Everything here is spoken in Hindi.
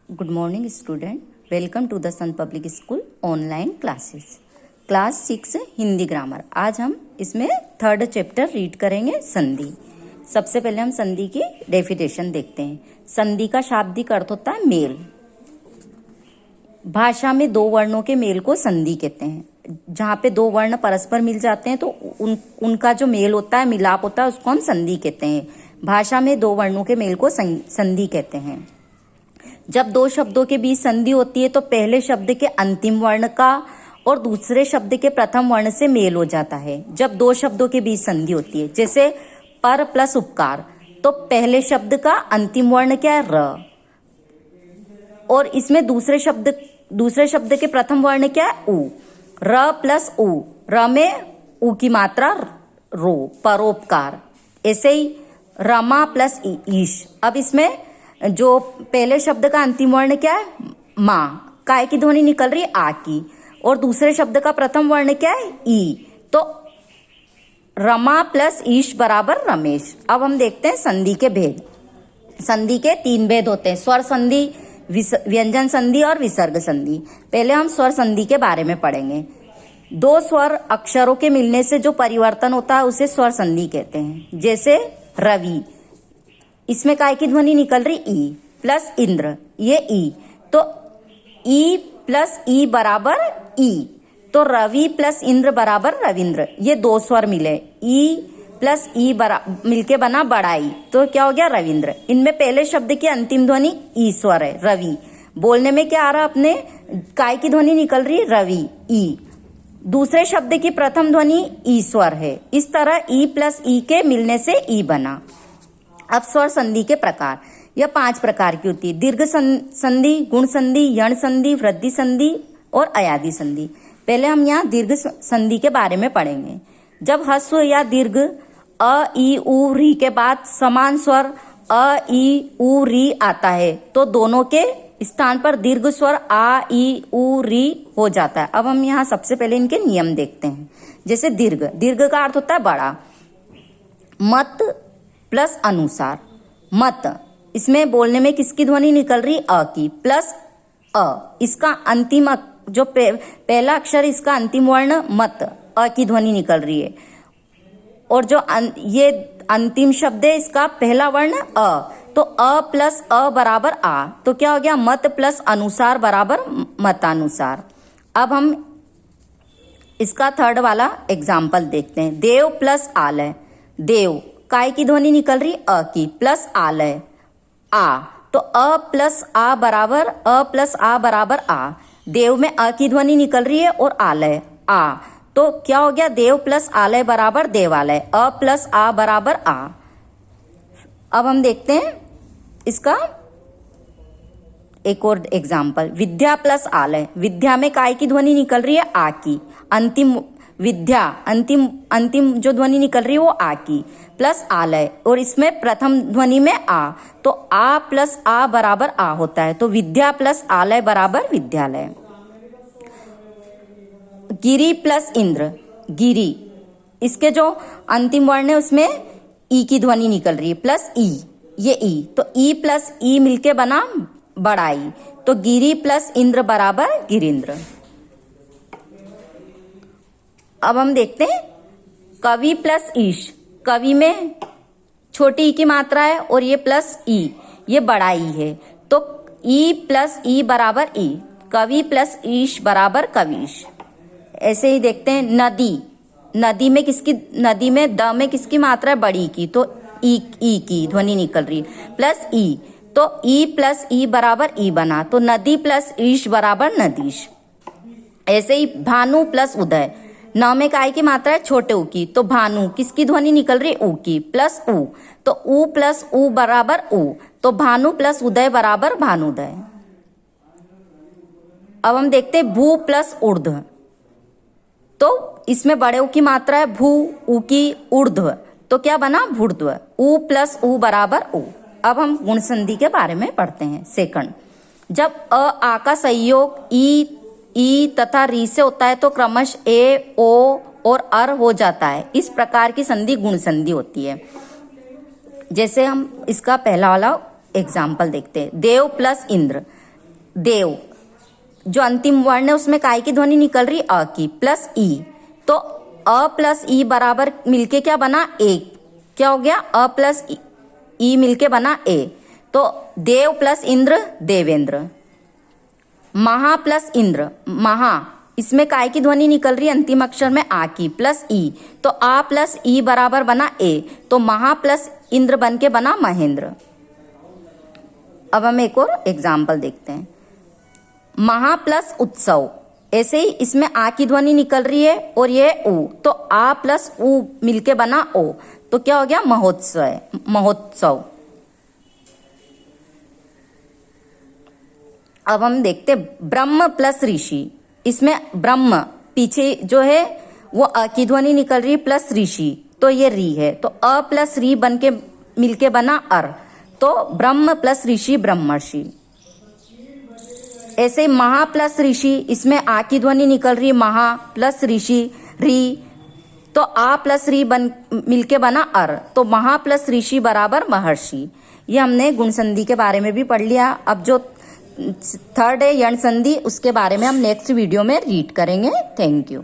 Good morning student, welcome to the sun public school online classes. Class 6 Hindi grammar. आज हम इसमें थर्ड चैप्टर रीड करेंगे, संधि। सबसे पहले हम संधि की डेफिनेशन देखते हैं। संधि का शाब्दिक अर्थ होता है मेल। भाषा में दो वर्णों के मेल को संधि कहते हैं। जहाँ पे दो वर्ण परस्पर मिल जाते हैं तो उनका जो मेल होता है, मिलाप होता है, उसको हम संधि कहते हैं। भाषा में दो वर्णों के मेल को संधि कहते हैं। जब दो शब्दों के बीच संधि होती है तो पहले शब्द के अंतिम वर्ण का और दूसरे शब्द के प्रथम वर्ण से मेल हो जाता है। जब दो शब्दों के बीच संधि होती है, जैसे पर प्लस उपकार, तो पहले शब्द का अंतिम वर्ण क्या है, र, और इसमें दूसरे शब्द के प्रथम वर्ण क्या है, उ। र प्लस उ, र में उ की मात्रा रो, परोपकार। ऐसे ही रमा प्लस ईश। अब इसमें जो पहले शब्द का अंतिम वर्ण क्या है, माँ, काय की ध्वनि निकल रही है आ की, और दूसरे शब्द का प्रथम वर्ण क्या है, ई। तो रमा प्लस ईश बराबर रमेश। अब हम देखते हैं संधि के भेद। संधि के तीन भेद होते हैं, स्वर संधि, व्यंजन संधि और विसर्ग संधि। पहले हम स्वर संधि के बारे में पढ़ेंगे। दो स्वर अक्षरों के मिलने से जो परिवर्तन होता है उसे स्वर संधि कहते हैं। जैसे रवि, इसमें काय की ध्वनि निकल रही ई, प्लस इंद्र, ये ई, तो ई प्लस ई बराबर ई, तो रवि प्लस इंद्र बराबर रविंद्र। ये दो स्वर मिले, ई प्लस ई मिलके बना बड़ाई, तो क्या हो गया, रविंद्र। इनमें पहले शब्द की अंतिम ध्वनि ई स्वर है, रवि। बोलने में क्या आ रहा, अपने काय की ध्वनि निकल रही रवि, ई। दूसरे शब्द की प्रथम ध्वनि ई स्वर है। इस तरह ई प्लस ई के मिलने से ई बना। अब स्वर संधि के प्रकार, यह 5 प्रकार की होती है। दीर्घ संधि, गुण संधि, यण संधि, वृद्धि संधि और अयादि संधि। पहले हम यहाँ दीर्घ संधि के बारे में पढ़ेंगे। जब ह्रस्व या दीर्घ अ ई उ री के बाद समान स्वर अ ई उ री आता है तो दोनों के स्थान पर दीर्घ स्वर आ ई उ री हो जाता है। अब हम यहाँ सबसे पहले इनके नियम देखते हैं। जैसे दीर्घ, दीर्घ का अर्थ होता है बड़ा। मत प्लस अनुसार, मत, इसमें बोलने में किसकी ध्वनि निकल रही, अ की, प्लस अ, इसका अंतिम जो पहला अक्षर, इसका अंतिम वर्ण मत, अ की ध्वनि निकल रही है। और जो ये अंतिम शब्द है, इसका पहला वर्ण अ, तो अ प्लस अ बराबर आ, तो क्या हो गया, मत प्लस अनुसार बराबर मतानुसार। अब हम इसका थर्ड वाला एग्जाम्पल देखते हैं। देव प्लस आलय, देव, काय की ध्वनि निकल रही अ की, प्लस आलय आ, तो अ प्लस आ बराबर आ। देव में अ की ध्वनि निकल रही है और आलय आ, तो क्या हो गया, देव प्लस आलय बराबर देवालय, अ प्लस आ बराबर आ। अब हम देखते हैं इसका एक और एग्जाम्पल। विद्या प्लस आलय, विद्या में काय की ध्वनि निकल रही है आ की, अंतिम विद्या, अंतिम जो ध्वनि निकल रही है वो आ की, प्लस आलय, और इसमें प्रथम ध्वनि में आ, तो आ प्लस आ बराबर आ होता है, तो विद्या प्लस आलय बराबर विद्यालय। गिरी प्लस इंद्र, गिरी, इसके जो अंतिम वर्ण है उसमें ई की ध्वनि निकल रही है, प्लस ई, ये ई, तो ई प्लस ई मिलके बना बड़ाई, तो गिरी प्लस इंद्र बराबर गिरिंद्र। अब हम देखते हैं कवि प्लस ईश। कवि में छोटी ई की मात्रा है और ये प्लस ई, ये बड़ा ई है, तो ई प्लस ई बराबर ई, कवि प्लस ईश बराबर कवीश। ऐसे ही देखते हैं नदी, नदी में द में किसकी मात्रा है, बड़ी की, तो ई की ध्वनि निकल रही है, प्लस ई, तो ई प्लस ई बराबर ई बना, तो नदी प्लस ईश बराबर नदीश। ऐसे ही भानु प्लस उदय, न में काय की मात्रा है, छोटे ऊ की, तो भानु, किसकी ध्वनि निकल रही, ऊ की, प्लस ऊ, तो ऊ प्लस ऊ बराबर ऊ, तो भानु प्लस उदय बराबर भानुदय। अब हम देखते हैं भू प्लस ऊर्ध्व, तो इसमें बड़े ऊ की मात्रा है भू, ऊ की ऊर्ध्व, तो क्या बना, भूर्ध्व, ऊ प्लस ऊ बराबर ऊ। अब हम गुण संधि के बारे में पढ़ते हैं। सेकंड, जब अ आ का संयोग ई तथा री से होता है तो क्रमश ए ओ और अर हो जाता है। इस प्रकार की संधि गुण संधि होती है। जैसे हम इसका पहला वाला एग्जाम्पल देखते हैं। देव प्लस इंद्र, देव, जो अंतिम वर्ण है उसमें काय की ध्वनि निकल रही अ की, प्लस ई, तो अ प्लस ई बराबर मिलके क्या बना ए, क्या हो गया अ प्लस ई मिलके बना ए, तो देव प्लस इंद्र देवेंद्र। महा प्लस इंद्र महा, इसमें काय की ध्वनि निकल रही है अंतिम अक्षर में आ की, प्लस ई, तो आ प्लस ई बराबर बना ए, तो महा प्लस इंद्र बन के बना महेंद्र। अब हम एक और एग्जाम्पल देखते हैं। महा प्लस उत्सव, ऐसे ही इसमें आ की ध्वनि निकल रही है और ये उ, तो आ प्लस उ मिलके बना ओ, तो क्या हो गया महोत्सव, महोत्सव। अब हम देखते ब्रह्म प्लस ऋषि, इसमें ब्रह्म पीछे जो है वो अ की ध्वनि निकल रही है प्लस ऋषि, तो ये री है, तो अ प्लस री बन के मिलके बना अर, तो ब्रह्म प्लस ऋषि ब्रह्मर्षि। ऐसे महा प्लस ऋषि, इसमें आ की ध्वनि निकल रही है महा प्लस ऋषि री, तो आ प्लस री बन मिलके बना अर, तो महा प्लस ऋषि बराबर महर्षि। ये हमने गुण संधि के बारे में भी पढ़ लिया। अब जो थर्ड है यण संधि, उसके बारे में हम नेक्स्ट वीडियो में रीड करेंगे। Thank you.